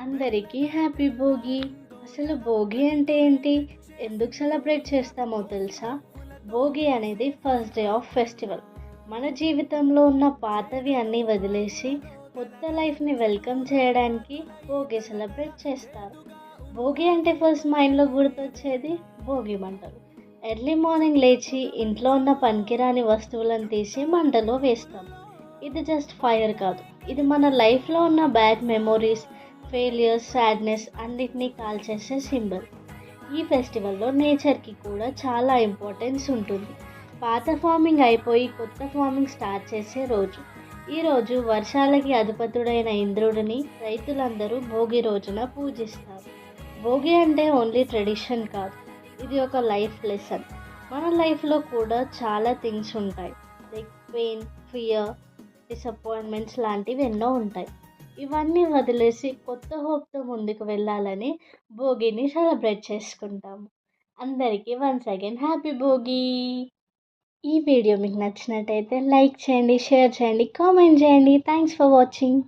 అందరికీ హ్యాపీ భోగి. అసలు భోగి అంటే ఏంటి? ఎందుకు సెలబ్రేట్ చేస్తామో తెలుసా? భోగి అనేది ఫస్ట్ డే ఆఫ్ ఫెస్టివల్. మన జీవితంలో ఉన్న పాతవి అన్నీ వదిలేసి కొత్త లైఫ్‌ని వెల్కమ్ చేయడానికి భోగి సెలబ్రేట్ చేస్తారు. భోగి అంటే ఫస్ట్ మైండ్‌లో గుర్తొచ్చేది భోగి మంటలు. ఎర్లీ మార్నింగ్ లేచి ఇంట్లో ఉన్న పనికిరాని వస్తువులను తీసి మంటలో వేస్తాం. ఇది జస్ట్ ఫైర్ కాదు. ఇది మన లైఫ్‌లో ఉన్న బ్యాడ్ మెమోరీస్, ఫెయిల్యూర్స్, సాడ్‌నెస్ అన్నిటినీ కాల్చేసే సింబల్. ఈ ఫెస్టివల్‌లో నేచర్‌కి కూడా చాలా ఇంపార్టెన్స్ ఉంటుంది. పాత ఫార్మింగ్ అయిపోయి కొత్త ఫార్మింగ్ స్టార్ట్ చేసే రోజు. ఈరోజు వర్షాలకి అధిపతుడైన ఇంద్రుడిని రైతులందరూ భోగి రోజున పూజిస్తారు. భోగి అంటే ఓన్లీ ట్రెడిషన్ కాదు. ఇది ఒక లైఫ్ లెసన్. మన లైఫ్‌లో కూడా చాలా థింగ్స్ ఉంటాయి. లైక్ పెయిన్, ఫియర్, డిసప్పాయింట్మెంట్స్ లాంటివి ఎన్నో ఉంటాయి. ఇవన్నీ వదిలేసి కొత్త హోప్‌తో ముందుకు వెళ్ళాలని భోగిని సెలబ్రేట్ చేసుకుంటాము. అందరికీ వన్స్ అగైన్ హ్యాపీ భోగి. ఈ వీడియో మీకు నచ్చినట్టయితే లైక్ చేయండి, షేర్ చేయండి, కామెంట్ చేయండి. Thanks for watching.